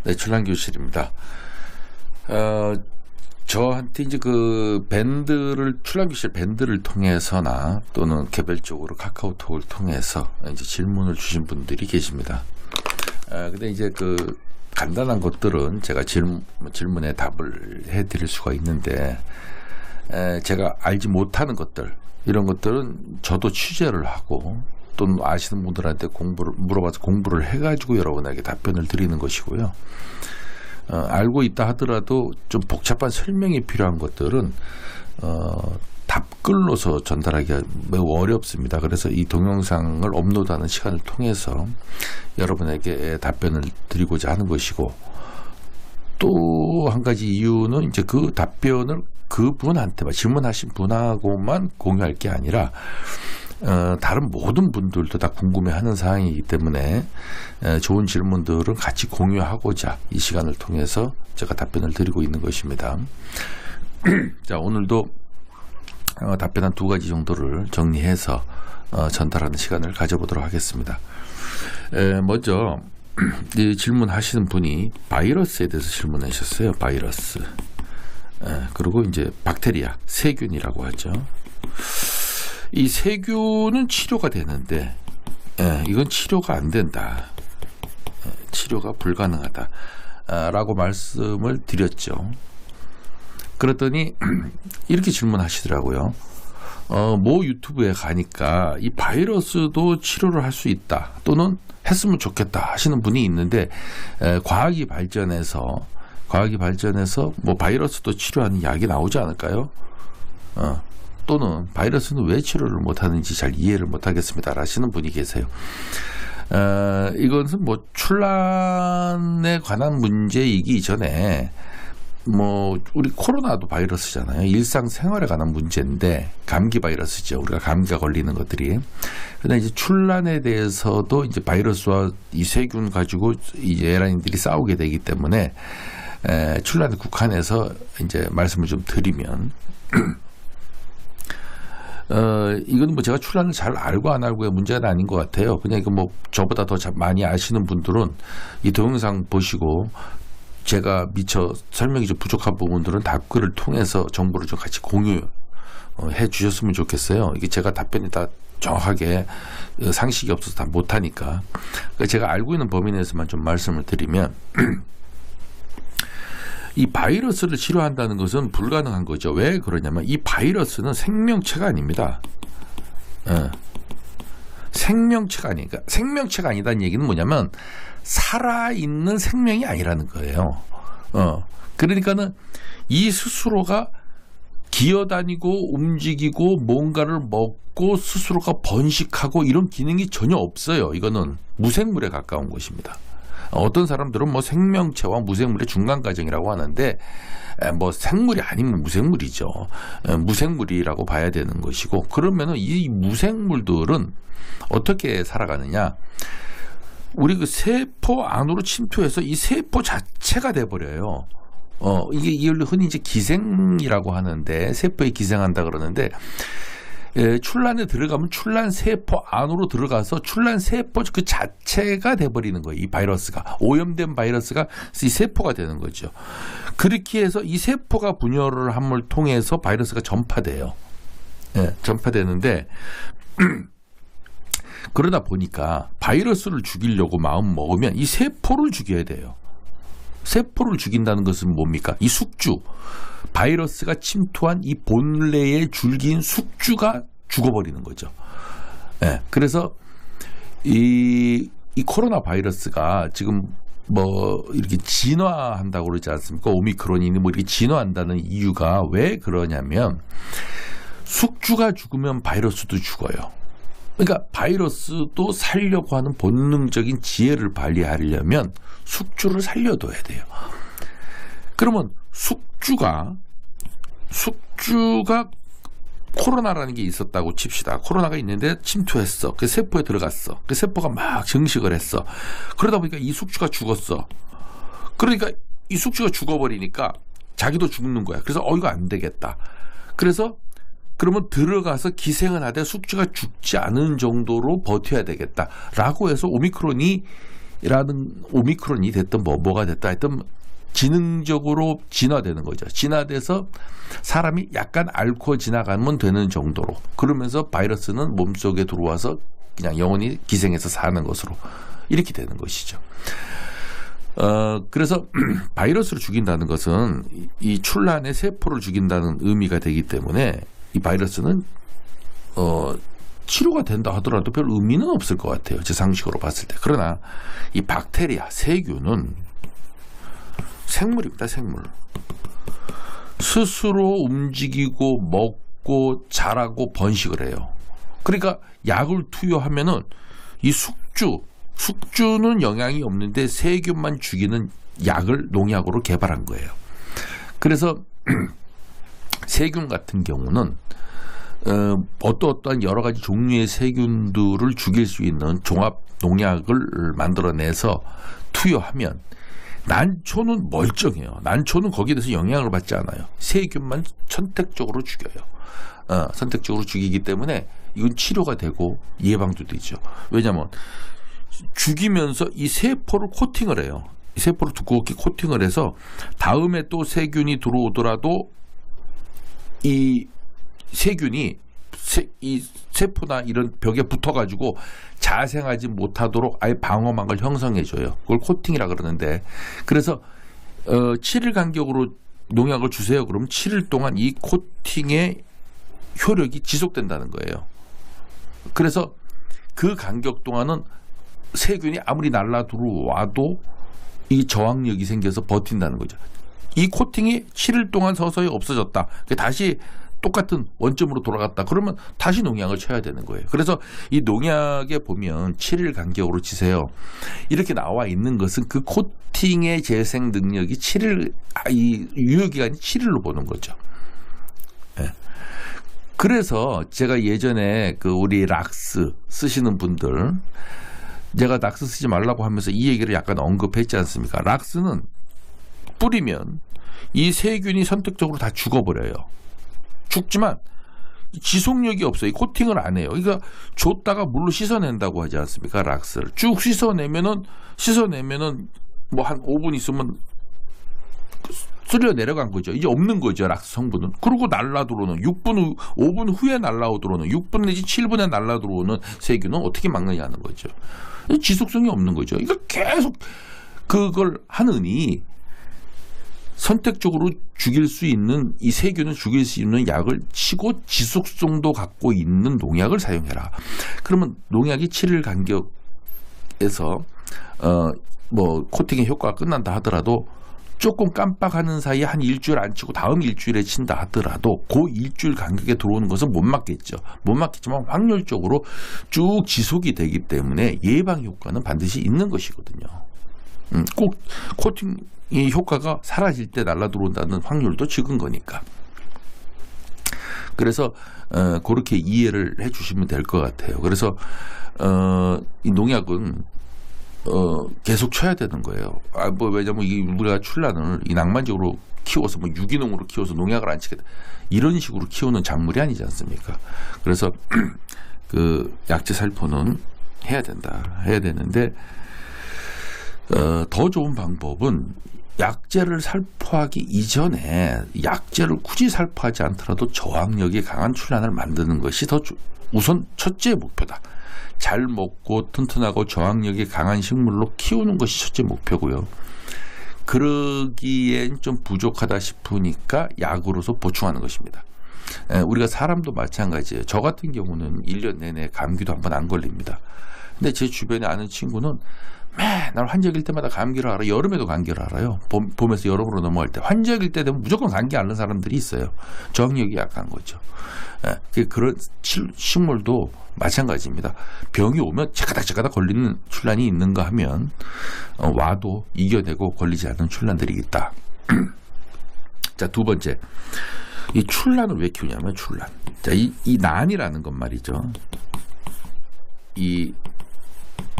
네, 출란교실입니다. 저한테 이제 출란교실 밴드를 통해서나 또는 개별적으로 카카오톡을 통해서 이제 질문을 주신 분들이 계십니다. 근데 이제 간단한 것들은 제가 질문에 답을 해드릴 수가 있는데, 제가 알지 못하는 것들, 이런 것들은 저도 취재를 하고 또는 아시는 분들한테 물어봐서 공부를 해가지고 여러분에게 답변을 드리는 것이고요. 알고 있다 하더라도 좀 복잡한 설명이 필요한 것들은 답글로서 전달하기가 매우 어렵습니다. 그래서 이 동영상을 업로드하는 시간을 통해서 여러분에게 답변을 드리고자 하는 것이고, 또 한 가지 이유는 이제 그 답변을 그분한테만, 질문하신 분하고만 공유할 게 아니라 다른 모든 분들도 다 궁금해하는 사항이기 때문에 좋은 질문들은 같이 공유하고자 이 시간을 통해서 제가 답변을 드리고 있는 것입니다. 자, 오늘도 답변 한 2가지 정도를 정리해서 전달하는 시간을 가져보도록 하겠습니다. 먼저 질문하시는 분이 바이러스에 대해서 질문하셨어요. 바이러스. 그리고 이제 박테리아, 세균이라고 하죠. 이 세균은 치료가 되는데, 이건 치료가 안 된다. 치료가 불가능하다. 라고 말씀을 드렸죠. 그랬더니 이렇게 질문하시더라고요. 모 유튜브에 가니까 이 바이러스도 치료를 할 수 있다, 또는 했으면 좋겠다 하시는 분이 있는데, 과학이 발전해서 뭐 바이러스도 치료하는 약이 나오지 않을까요? 또는 바이러스는 왜 치료를 못하는지 잘 이해를 못하겠습니다 하시는 분이 계세요. 이것은 뭐 출란에 관한 문제이기 이전에, 뭐 우리 코로나도 바이러스잖아요. 일상생활에 관한 문제인데, 감기 바이러스죠. 우리가 감기가 걸리는 것들이. 그런데 이제 출란에 대해서도 이제 바이러스와 이 세균 가지고 이제 에라인들이 싸우게 되기 때문에, 출란에 국한해서 이제 말씀을 좀 드리면, 이건 뭐 제가 출란을 잘 알고 안 알고의 문제는 아닌 것 같아요. 그냥 이거 뭐 저보다 더 많이 아시는 분들은 이 동영상 보시고, 제가 미처 설명이 좀 부족한 부분들은 답글을 통해서 정보를 좀 같이 공유해 주셨으면 좋겠어요. 이게 제가 답변이 다 정확하게 상식이 없어서 다 못하니까. 그러니까 제가 알고 있는 범위 내에서만 좀 말씀을 드리면, 이 바이러스를 치료한다는 것은 불가능한 거죠. 왜 그러냐면 이 바이러스는 생명체가 아닙니다. 생명체가 아니니까. 생명체가 아니다는 얘기는 뭐냐면 살아있는 생명이 아니라는 거예요. 그러니까는 이 스스로가 기어다니고 움직이고 뭔가를 먹고 스스로가 번식하고 이런 기능이 전혀 없어요. 이거는 무생물에 가까운 것입니다. 어떤 사람들은 뭐 생명체와 무생물의 중간 과정이라고 하는데, 뭐 생물이 아니면 무생물이죠. 무생물이라고 봐야 되는 것이고, 그러면은 이 무생물들은 어떻게 살아가느냐? 우리 그 세포 안으로 침투해서 이 세포 자체가 돼버려요. 이게 흔히 이제 기생이라고 하는데, 세포에 기생한다 그러는데, 출란에 들어가면 출란 세포 안으로 들어가서 출란 세포 그 자체가 돼버리는 거예요. 이 바이러스가, 오염된 바이러스가 이 세포가 되는 거죠. 그렇게 해서 이 세포가 분열을 함을 통해서 바이러스가 전파돼요. 전파되는데, 그러다 보니까 바이러스를 죽이려고 마음 먹으면 이 세포를 죽여야 돼요. 세포를 죽인다는 것은 뭡니까? 이 숙주, 바이러스가 침투한 이 본래의 줄기인 숙주가 죽어버리는 거죠. 그래서 이 코로나 바이러스가 지금 뭐 이렇게 진화한다고 그러지 않습니까? 오미크론이 뭐 이렇게 진화한다는 이유가 왜 그러냐면, 숙주가 죽으면 바이러스도 죽어요. 그러니까 바이러스도 살려고 하는 본능적인 지혜를 발휘하려면 숙주를 살려둬야 돼요. 그러면 숙주가 코로나라는 게 있었다고 칩시다. 코로나가 있는데 침투했어. 그 세포에 들어갔어. 그 세포가 막 증식을 했어. 그러다 보니까 이 숙주가 죽었어. 그러니까 이 숙주가 죽어버리니까 자기도 죽는 거야. 그래서 이거 안 되겠다. 그래서 그러면 들어가서 기생은 하되 숙주가 죽지 않은 정도로 버텨야 되겠다라고 해서 오미크론이 오미크론이 됐든 뭐가 됐다 하여튼 지능적으로 진화되는 거죠. 진화돼서 사람이 약간 앓고 지나가면 되는 정도로, 그러면서 바이러스는 몸속에 들어와서 그냥 영원히 기생해서 사는 것으로 이렇게 되는 것이죠. 그래서 바이러스를 죽인다는 것은 이 출란의 세포를 죽인다는 의미가 되기 때문에 이 바이러스는 치료가 된다 하더라도 별 의미는 없을 것 같아요. 제 상식으로 봤을 때. 그러나 이 박테리아, 세균은 생물입니다. 생물. 스스로 움직이고 먹고 자라고 번식을 해요. 그러니까 약을 투여하면은 이 숙주는 영향이 없는데 세균만 죽이는 약을 농약으로 개발한 거예요. 그래서 세균 같은 경우는 어떠한 여러 가지 종류의 세균들을 죽일 수 있는 종합 농약을 만들어내서 투여하면 난초는 멀쩡해요. 난초는 거기에 대해서 영향을 받지 않아요. 세균만 선택적으로 죽여요. 선택적으로 죽이기 때문에 이건 치료가 되고 예방도 되죠. 왜냐하면 죽이면서 이 세포를 코팅을 해요. 이 세포를 두껍게 코팅을 해서 다음에 또 세균이 들어오더라도 이 세균이 이 세포나 이런 벽에 붙어가지고 자생하지 못하도록 아예 방어막을 형성해줘요. 그걸 코팅이라 그러는데, 그래서 7일 간격으로 농약을 주세요. 그러면 7일 동안 이 코팅의 효력이 지속된다는 거예요. 그래서 그 간격 동안은 세균이 아무리 날라 들어와도 이 저항력이 생겨서 버틴다는 거죠. 이 코팅이 7일 동안 서서히 없어졌다. 다시 똑같은 원점으로 돌아갔다. 그러면 다시 농약을 쳐야 되는 거예요. 그래서 이 농약에 보면 7일 간격으로 치세요. 이렇게 나와 있는 것은 그 코팅의 재생 능력이 7일, 이 유효기간이 7일로 보는 거죠. 네. 그래서 제가 예전에 우리 락스 쓰시는 분들, 제가 락스 쓰지 말라고 하면서 이 얘기를 약간 언급했지 않습니까? 락스는 뿌리면 이 세균이 선택적으로 다 죽어버려요. 죽지만 지속력이 없어요. 코팅을 안 해요. 그러니까 줬다가 물로 씻어낸다고 하지 않습니까? 락스를 쭉 씻어내면은 뭐 한 5분 있으면 쓸려 내려간 거죠. 이제 없는 거죠. 락스 성분은. 그리고 날라 들어오는 5분 후에 날라오 들어오는 6분 내지 7분에 날라 들어오는 세균은 어떻게 막느냐는 거죠. 지속성이 없는 거죠. 그러니까 계속 그걸 하느니 선택적으로 죽일 수 있는, 이 세균을 죽일 수 있는 약을 치고 지속성도 갖고 있는 농약을 사용해라. 그러면 농약이 7일 간격에서 뭐 코팅의 효과가 끝난다 하더라도 조금 깜빡하는 사이에 한 일주일 안 치고 다음 일주일에 친다 하더라도 그 일주일 간격에 들어오는 것은 못 막겠죠. 못 막겠지만 확률적으로 쭉 지속이 되기 때문에 예방 효과는 반드시 있는 것이거든요. 꼭 코팅의 효과가 사라질 때 날라 들어온다는 확률도 적은 거니까. 그래서 그렇게 이해를 해주시면 될 것 같아요. 그래서 이 농약은 계속 쳐야 되는 거예요. 뭐 왜냐면 우리가 출란을 이 낭만적으로 키워서 뭐 유기농으로 키워서 농약을 안 치겠다 이런 식으로 키우는 작물이 아니지 않습니까? 그래서 그 약재 살포는 해야 된다. 해야 되는데 더 좋은 방법은 약재를 살포하기 이전에 약재를 굳이 살포하지 않더라도 저항력이 강한 출란을 만드는 것이 더 우선 첫째 목표다. 잘 먹고 튼튼하고 저항력이 강한 식물로 키우는 것이 첫째 목표고요. 그러기엔 좀 부족하다 싶으니까 약으로서 보충하는 것입니다. 우리가 사람도 마찬가지예요. 저 같은 경우는 1년 내내 감기도 한 번 안 걸립니다. 근데 제 주변에 아는 친구는 맨날 환절기일 때마다 감기를 알아. 여름에도 감기를 알아요. 봄에서 여름으로 넘어갈 때 환절기일 때 되면 무조건 감기 앓는 사람들이 있어요. 저항력이 약한 거죠. 그런 식물도 마찬가지입니다. 병이 오면 차가닥차가닥 걸리는 출란이 있는가 하면 와도 이겨내고 걸리지 않는 출란들이 있다. 자, 두 번째. 이 출란을 왜 키우냐면 출란. 자, 이 난이라는 것 말이죠. 이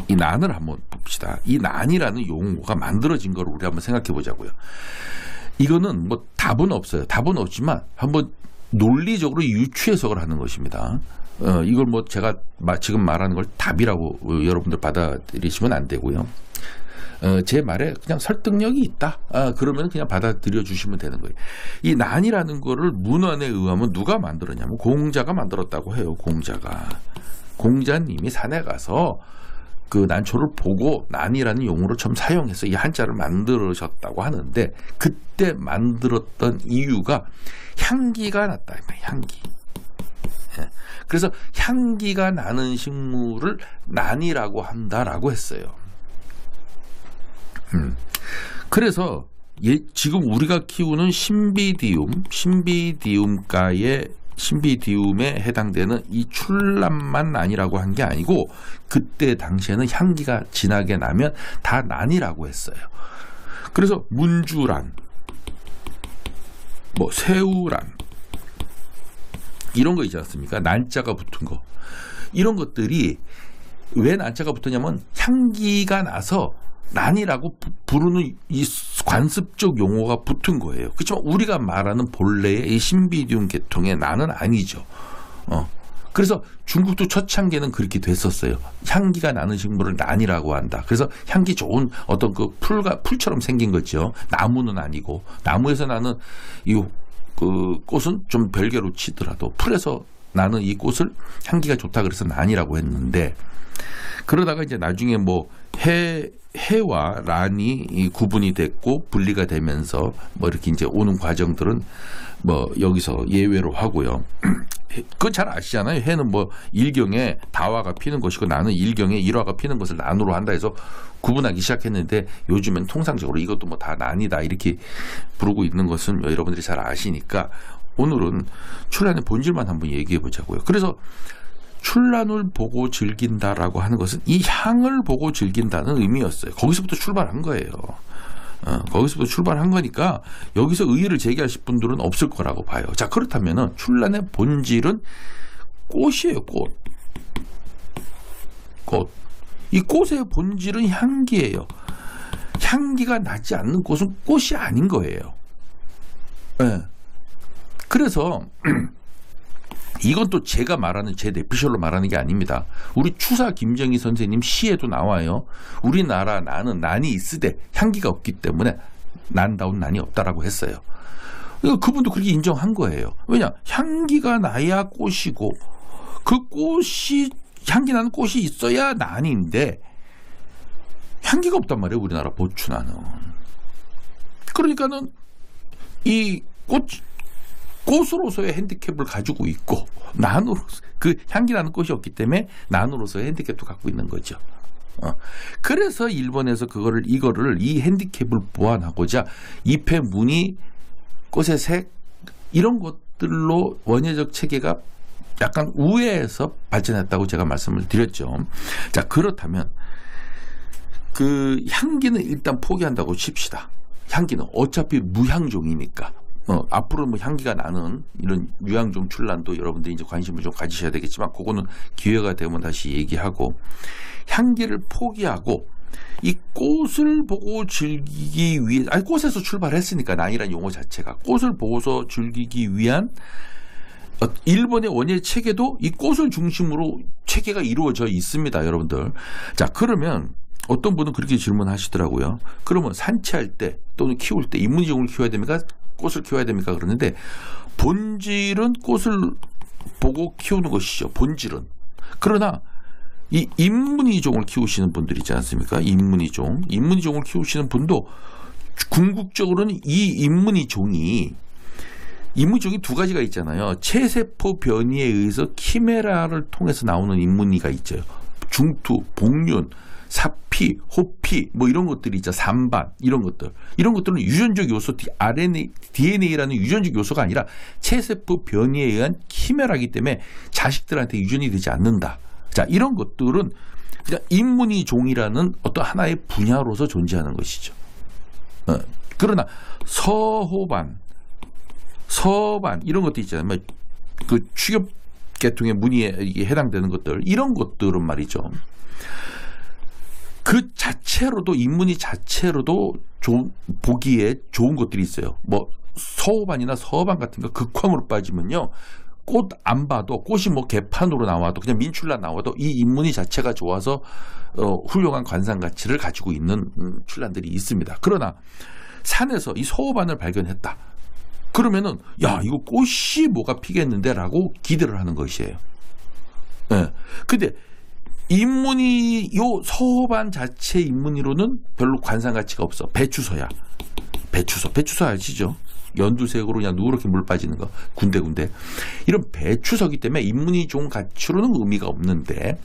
난을 한번 봅시다. 이 난이라는 용어가 만들어진 걸 우리 한번 생각해 보자고요. 이거는 뭐 답은 없어요. 답은 없지만 한번 논리적으로 유추 해석을 하는 것입니다. 이걸 뭐 제가 지금 말하는 걸 답이라고 여러분들 받아들이시면 안 되고요. 제 말에 그냥 설득력이 있다. 그러면 그냥 받아들여 주시면 되는 거예요. 이 난이라는 거를 문헌에 의하면 누가 만들었냐면 공자가 만들었다고 해요. 공자님이 산에 가서 그 난초를 보고 난이라는 용어를 처음 사용해서 이 한자를 만들으셨다고 하는데, 그때 만들었던 이유가 향기가 났다. 향기. 그래서 향기가 나는 식물을 난이라고 한다라고 했어요. 그래서 지금 우리가 키우는 신비디움에 해당되는 이 출란만 난이라고 한 게 아니고, 그때 당시에는 향기가 진하게 나면 다 난이라고 했어요. 그래서 문주란, 뭐 새우란, 이런 거 있지 않습니까? 난자가 붙은 거. 이런 것들이 왜 난자가 붙었냐면 향기가 나서 난이라고 부르는 이 관습적 용어가 붙은 거예요. 그렇지만 우리가 말하는 본래의 이 신비디움 계통의 난은 아니죠. 그래서 중국도 초창기에는 그렇게 됐었어요. 향기가 나는 식물을 난이라고 한다. 그래서 향기 좋은 어떤 그 풀처럼 생긴 거죠. 나무는 아니고, 나무에서 나는 그 꽃은 좀 별개로 치더라도 풀에서 나는 이 꽃을 향기가 좋다 그래서 난이라고 했는데, 그러다가 이제 나중에 뭐 해와 란이 구분이 됐고 분리가 되면서 뭐 이렇게 이제 오는 과정들은 뭐 여기서 예외로 하고요. 그건 잘 아시잖아요. 해는 뭐 일경에 다화가 피는 것이고 나는 일경에 일화가 피는 것을 난으로 한다 해서 구분하기 시작했는데, 요즘엔 통상적으로 이것도 뭐 다 난이다 이렇게 부르고 있는 것은 여러분들이 잘 아시니까 오늘은 출란의 본질만 한번 얘기해 보자고요. 그래서 출란을 보고 즐긴다라고 하는 것은 이 향을 보고 즐긴다는 의미였어요. 거기서부터 출발한 거예요. 거기서부터 출발한 거니까 여기서 의의를 제기하실 분들은 없을 거라고 봐요. 자, 그렇다면은 출란의 본질은 꽃이에요. 꽃. 이 꽃의 본질은 향기예요. 향기가 나지 않는 꽃은 꽃이 아닌 거예요. 네. 그래서 이건 또 제가 말하는 제 내피셜로 말하는 게 아닙니다. 우리 추사 김정희 선생님 시에도 나와요. 우리나라 난은 난이 있으되 향기가 없기 때문에 난다운 난이 없다라고 했어요. 그분도 그렇게 인정한 거예요. 왜냐? 향기가 나야 꽃이고, 그 꽃이 향기 나는 꽃이 있어야 난인데 향기가 없단 말이에요. 우리나라 보추나는. 그러니까는 이 꽃으로서의 핸디캡을 가지고 있고, 난으로서 그 향기 나는 꽃이 없기 때문에 난으로서의 핸디캡도 갖고 있는 거죠. 그래서 일본에서 이거를 이 핸디캡을 보완하고자 잎의 무늬, 꽃의 색, 이런 것들로 원예적 체계가 약간 우회해서 발전했다고 제가 말씀을 드렸죠. 자, 그렇다면 그 향기는 일단 포기한다고 칩시다. 향기는 어차피 무향종이니까. 앞으로 뭐 향기가 나는 이런 유향종 출란도 여러분들이 이제 관심을 좀 가지셔야 되겠지만, 그거는 기회가 되면 다시 얘기하고, 향기를 포기하고 이 꽃을 보고 즐기기 위해, 꽃에서 출발했으니까 난이라는 용어 자체가 꽃을 보고서 즐기기 위한 일본의 원예 체계도 이 꽃을 중심으로 체계가 이루어져 있습니다, 여러분들. 자, 그러면 어떤 분은 그렇게 질문하시더라고요. 그러면 산채할 때 또는 키울 때 인문이종을 키워야 됩니까? 꽃을 키워야 됩니까? 그러는데 본질은 꽃을 보고 키우는 것이죠. 본질은. 그러나 이 인문이종을 키우시는 분들 있지 않습니까? 인문이종을 키우시는 분도 궁극적으로는 이 인문이종이 두 가지가 있잖아요. 체세포 변이에 의해서 키메라를 통해서 나오는 인문이가 있죠. 중투, 복륜, 사피, 호피, 뭐 이런 것들이 있죠. 산반, 이런 것들은 유전적 요소, DNA라는 유전적 요소가 아니라 체세포 변이에 의한 키메라이기 때문에 자식들한테 유전이 되지 않는다. 자, 이런 것들은 그냥 인문이종이라는 어떤 하나의 분야로서 존재하는 것이죠. 그러나 서반 이런 것도 있잖아요. 그 취급 계통의 문의에 해당되는 것들, 이런 것들은 말이죠. 그 자체로도, 인문이 자체로도 보기에 좋은 것들이 있어요. 뭐 서호반이나 서호반 같은 거 극황으로 빠지면요, 꽃 안 봐도 꽃이 뭐 개판으로 나와도 그냥 민출란 나와도 이 인문이 자체가 좋아서 훌륭한 관상 가치를 가지고 있는 출란들이 있습니다. 그러나 산에서 이 서호반을 발견했다. 그러면은 야 이거 꽃이 뭐가 피겠는데라고 기대를 하는 것이에요. 네. 근데 인문이 요 서호반 자체 인문이로는 별로 관상 가치가 없어. 배추서야. 배추서 아시죠? 연두색으로 그냥 누렇게 물 빠지는 거 군데군데 이런 배추서기 때문에 인문이 좋은 가치로는 의미가 없는데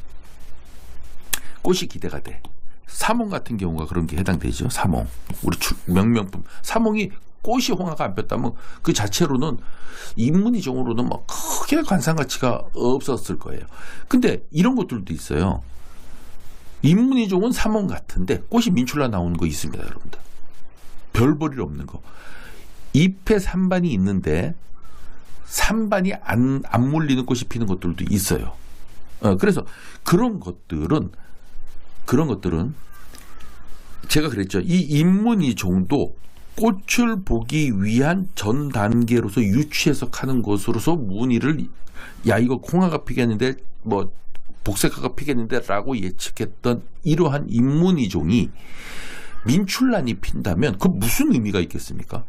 꽃이 기대가 돼. 사몽 같은 경우가 그런 게 해당되죠. 사몽 우리 명명품 사몽이 꽃이 홍화가 안 폈다면 그 자체로는 인문이종으로는 뭐 크게 관상 가치가 없었을 거예요. 근데 이런 것들도 있어요. 인문이종은 사몽 같은데 꽃이 민출라 나오는 거 있습니다, 여러분들. 별 볼 일 없는 거. 잎에 산반이 있는데 산반이 안 물리는 꽃이 피는 것들도 있어요. 그래서 그런 것들은 제가 그랬죠. 이 인문이종도 꽃을 보기 위한 전 단계로서 유추해서 하는 것으로서 문의를 야 이거 홍화가 피겠는데 뭐 복색화가 피겠는데라고 예측했던 이러한 인문이종이 민출란이 핀다면 그 무슨 의미가 있겠습니까?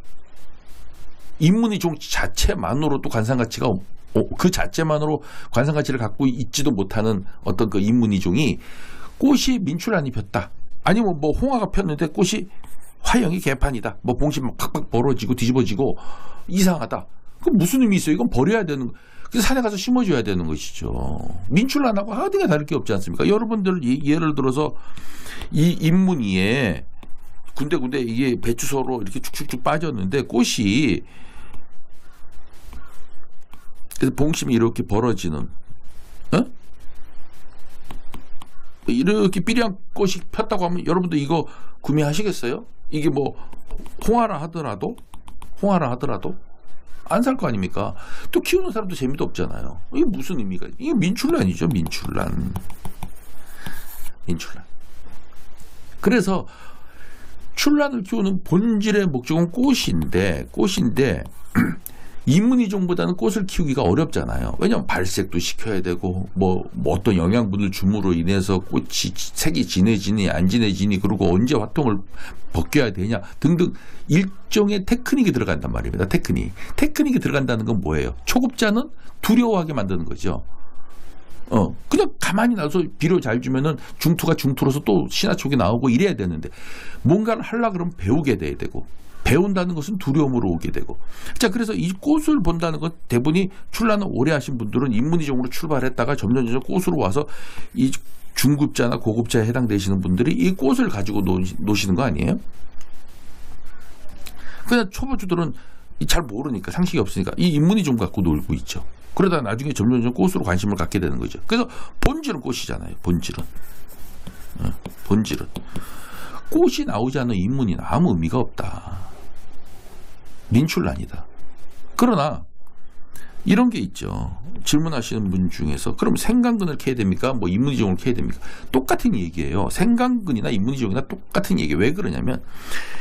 인문이종 자체만으로도 관상 가치가 그 자체만으로 관상 가치를 갖고 있지도 못하는 어떤 그 인문이종이 꽃이 민출란이 폈다. 아니면 뭐 홍화가 폈는데 꽃이 화형이 개판이다. 뭐 봉시 막 팍팍 벌어지고 뒤집어지고 이상하다. 그 무슨 의미 있어요? 이건 버려야 되는 거. 그래서 산에 가서 심어줘야 되는 것이죠. 민출란하고 하등에 다를 게 없지 않습니까? 여러분들 예를 들어서 이 인문이에 군데군데 이게 배추서로 이렇게 축축축 빠졌는데 꽃이 그래서 봉심이 이렇게 벌어지는 이렇게 삐리한 꽃이 폈다고 하면 여러분들 이거 구매하시겠어요? 이게 뭐 홍화라 하더라도 안 살 거 아닙니까? 또 키우는 사람도 재미도 없잖아요. 이게 무슨 의미가? 이게 민출란이죠, 민출란. 그래서 출란을 키우는 본질의 목적은 꽃인데 인문이종보다는 꽃을 키우기가 어렵잖아요. 왜냐하면 발색도 시켜야 되고 뭐 어떤 영양분을 줌으로 인해서 꽃이 색이 진해지니 안 진해지니 그리고 언제 화통을 벗겨야 되냐 등등 일종의 테크닉이 들어간단 말입니다. 테크닉이 들어간다는 건 뭐예요? 초급자는 두려워하게 만드는 거죠. 그냥 가만히 놔서 비료 잘 주면은 중투로서 또 신화촉이 나오고 이래야 되는데 뭔가를 하려고 그러면 배우게 돼야 되고 배운다는 것은 두려움으로 오게 되고. 자, 그래서 이 꽃을 본다는 것 대부분이 출란을 오래 하신 분들은 인문이종으로 출발했다가 점점 꽃으로 와서 이 중급자나 고급자에 해당되시는 분들이 이 꽃을 가지고 노시는 거 아니에요? 그냥 초보주들은 잘 모르니까 상식이 없으니까 이 인문이종 갖고 놀고 있죠. 그러다 나중에 점점 꽃으로 관심을 갖게 되는 거죠. 그래서 본질은 꽃이잖아요. 본질은. 꽃이 나오지 않는 인문이는 아무 의미가 없다. 민출란이다. 그러나 이런 게 있죠. 질문하시는 분 중에서 그럼 생강근을 캐야 됩니까? 뭐 인문이종을 캐야 됩니까? 똑같은 얘기예요. 생강근이나 인문이종이나 똑같은 얘기예요. 왜 그러냐면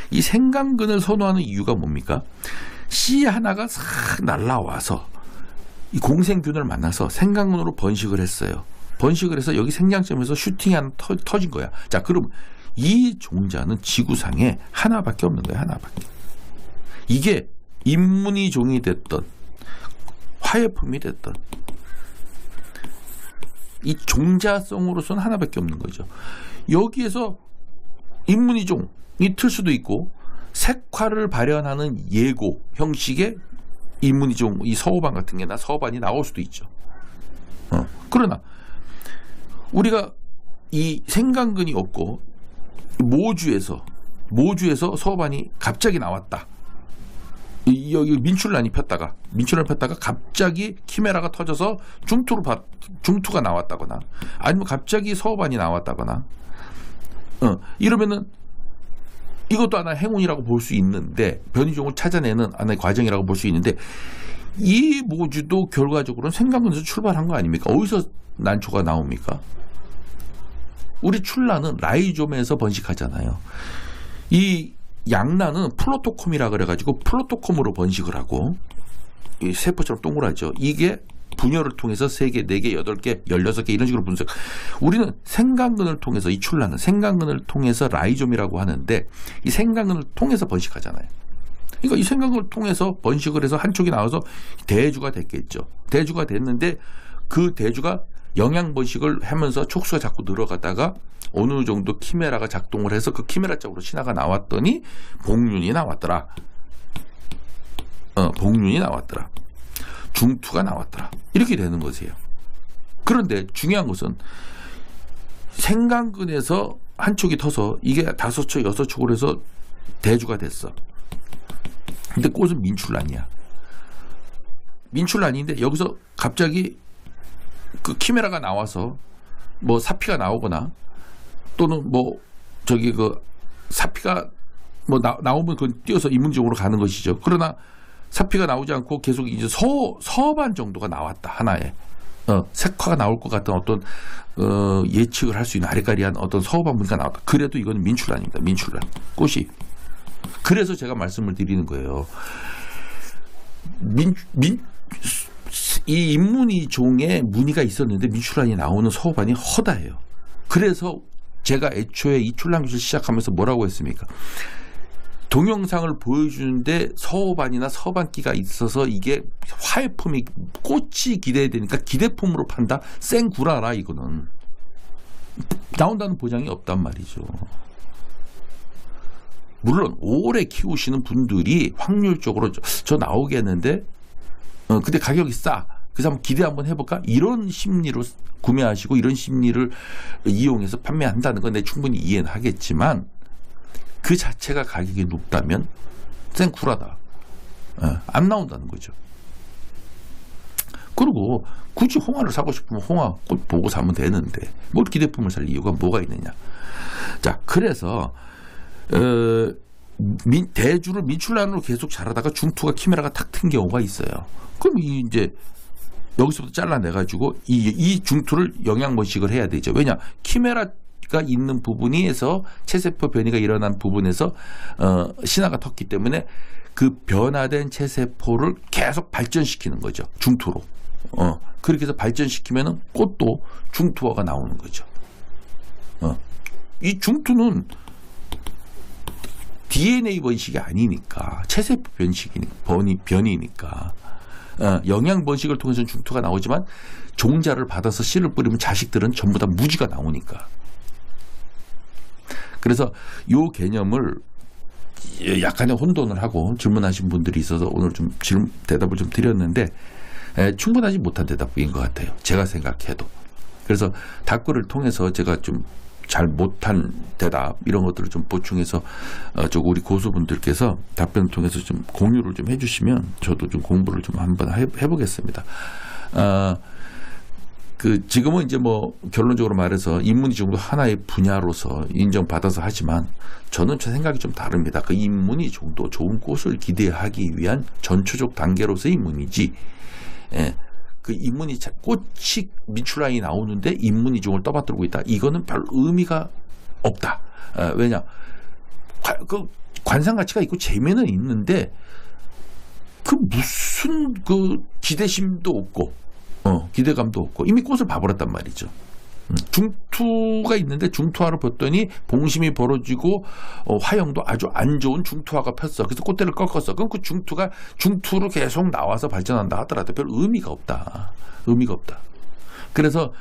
이 생강근을 선호하는 이유가 뭡니까? 씨 하나가 싹 날라와서 이 공생균을 만나서 생강근으로 번식을 했어요. 번식을 해서 여기 생장점에서 슈팅이 하나 터진 거야. 자, 그럼 이 종자는 지구상에 하나밖에 없는 거야. 하나밖에. 이게 인문이종이 됐던 화예품이 됐던 이 종자성으로서는 하나밖에 없는 거죠. 여기에서 인문이종이 틀 수도 있고 색화를 발현하는 예고 형식의 인문이종, 이 서호반 같은 게나 서호반이 나올 수도 있죠. 그러나 우리가 이 생강근이 없고 모주에서 서호반이 갑자기 나왔다. 여기 민출란이 폈다가 갑자기 키메라가 터져서 중투가 나왔다거나 아니면 갑자기 서호반이 나왔다거나 이러면은 이것도 하나의 행운이라고 볼 수 있는데 변이종을 찾아내는 하나의 과정이라고 볼 수 있는데 이 모주도 결과적으로는 생강근에서 출발한 거 아닙니까? 어디서 난초가 나옵니까? 우리 출란은 라이좀에서 번식하잖아요. 이 양란은 플로토콤이라 그래가지고 플로토콤으로 번식을 하고 이 세포처럼 동그랗죠. 이게 분열을 통해서 3개, 4개, 8개, 16개 이런 식으로 분석. 우리는 생강근을 통해서 이 출란은 생강근을 통해서 라이좀이라고 하는데 이 생강근을 통해서 번식하잖아요. 그러니까 이 생강근을 통해서 번식을 해서 한쪽이 나와서 대주가 됐겠죠. 대주가 됐는데 그 대주가 영양 번식을 하면서 촉수가 자꾸 늘어가다가 어느 정도 키메라가 작동을 해서 그 키메라 쪽으로 신화가 나왔더니 복륜이 나왔더라. 복륜이 나왔더라. 중투가 나왔더라. 이렇게 되는 거세요. 그런데 중요한 것은 생강근에서 한쪽이 터서 이게 5촉, 6촉으로 해서 대주가 됐어. 근데 꽃은 민출란이야. 민출란인데 여기서 갑자기 그 키메라가 나와서 뭐 사피가 나오거나 또는 뭐 저기 그 사피가 뭐 나오면 그건 뛰어서 인문지용으로 가는 것이죠. 그러나 사피가 나오지 않고 계속 이제 서반 정도가 나왔다. 하나에 색화가 나올 것 같은 어떤 예측을 할 수 있는 아리까리한 어떤 서반 무늬가 나왔다. 그래도 이건 민출란입니다. 민출란 꽃이. 그래서 제가 말씀을 드리는 거예요. 이 인문이종에 무늬가 있었는데 민출란이 나오는 서반이 허다해요. 그래서 제가 애초에 이 출란교실 시작하면서 뭐라고 했습니까? 동영상을 보여주는데 서반이나 서반기가 있어서 이게 화해품이 꽃이 기대되니까 기대품으로 판다? 쌩구라라 이거는. 나온다는 보장이 없단 말이죠. 물론 오래 키우시는 분들이 확률적으로 저 나오겠는데 근데 가격이 싸. 그래서 한번 기대 한번 해볼까? 이런 심리로 구매하시고 이런 심리를 이용해서 판매한다는 건 내가 충분히 이해는 하겠지만 그 자체가 가격이 높다면 쌩쿨하다. 안 나온다는 거죠. 그리고 굳이 홍화를 사고 싶으면 홍화 꽃 보고 사면 되는데 뭘 기대품을 살 이유가 뭐가 있느냐. 자, 그래서 대주를 민출란으로 계속 자라다가 중투가 키메라가 탁 튼 경우가 있어요. 그럼 이제 여기서부터 잘라내가지고 이 중투를 영양 번식을 해야 되죠. 왜냐? 키메라가 있는 부분에서 체세포 변이가 일어난 부분에서 신화가 텄기 때문에 그 변화된 체세포를 계속 발전시키는 거죠. 중투로. 그렇게 해서 발전시키면은 꽃도 중투화가 나오는 거죠. 이 중투는 DNA 번식이 아니니까 체세포 변이니까 영양 번식을 통해서 중투가 나오지만 종자를 받아서 씨를 뿌리면 자식들은 전부 다 무지가 나오니까. 그래서 이 개념을 약간의 혼돈을 하고 질문하신 분들이 있어서 오늘 좀 대답을 좀 드렸는데 충분하지 못한 대답인 것 같아요. 제가 생각해도. 그래서 답글을 통해서 제가 좀 잘 못한 대답 이런 것들을 좀 보충해서 우리 고수분들께서 답변을 통해서 좀 공유를 좀 해주시면 저도 좀 공부를 좀 한번 해보겠습니다. 지금은 이제 뭐 결론적으로 말해서 인문이종도 하나의 분야로서 인정받아서 하지만 저는 제 생각이 좀 다릅니다. 그 인문이종도 좋은 꽃을 기대하기 위한 전초적 단계로서의 인문이지. 그 인문이 꽃이 민출란이 나오는데 인문이종을 떠받들고 있다. 이거는 별 의미가 없다. 왜냐? 그 관상 가치가 있고 재미는 있는데 그 무슨 그 기대심도 없고 기대감도 없고 이미 꽃을 봐버렸단 말이죠. 중투가 있는데 중투화를 폈더니 봉심이 벌어지고 화형도 아주 안 좋은 중투화가 폈어. 그래서 꽃대를 꺾었어. 그럼 그 중투로 계속 나와서 발전한다 하더라도 별 의미가 없다. 의미가 없다. 그래서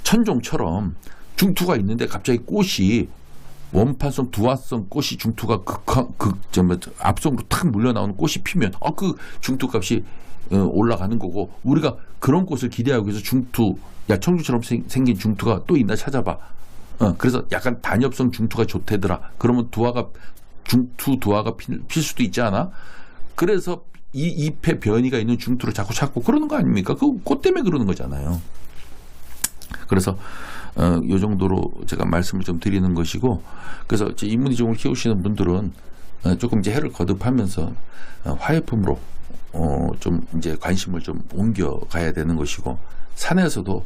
천종처럼 중투가 있는데 갑자기 꽃이 원판성, 두화성 꽃이 중투가 앞성으로 탁 물려 나오는 꽃이 피면 그 중투 값이 올라가는 거고 우리가 그런 꽃을 기대하기 위해서 청주처럼 생긴 중투가 또 있나 찾아봐. 그래서 약간 단엽성 중투가 좋대더라. 그러면 두화가 필 수도 있지 않아? 그래서 이 잎에 변이가 있는 중투를 자꾸 찾고 그러는 거 아닙니까? 그 꽃 때문에 그러는 거잖아요. 그래서 이 정도로 제가 말씀을 좀 드리는 것이고, 그래서 인문이종을 키우시는 분들은 조금 이제 해를 거듭하면서 화해품으로 좀 이제 관심을 좀 옮겨가야 되는 것이고, 산에서도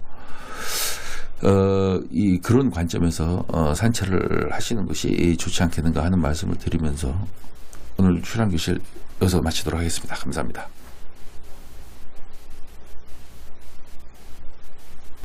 그런 관점에서 산책을 하시는 것이 좋지 않겠는가 하는 말씀을 드리면서 오늘 출연교실 여기서 마치도록 하겠습니다. 감사합니다.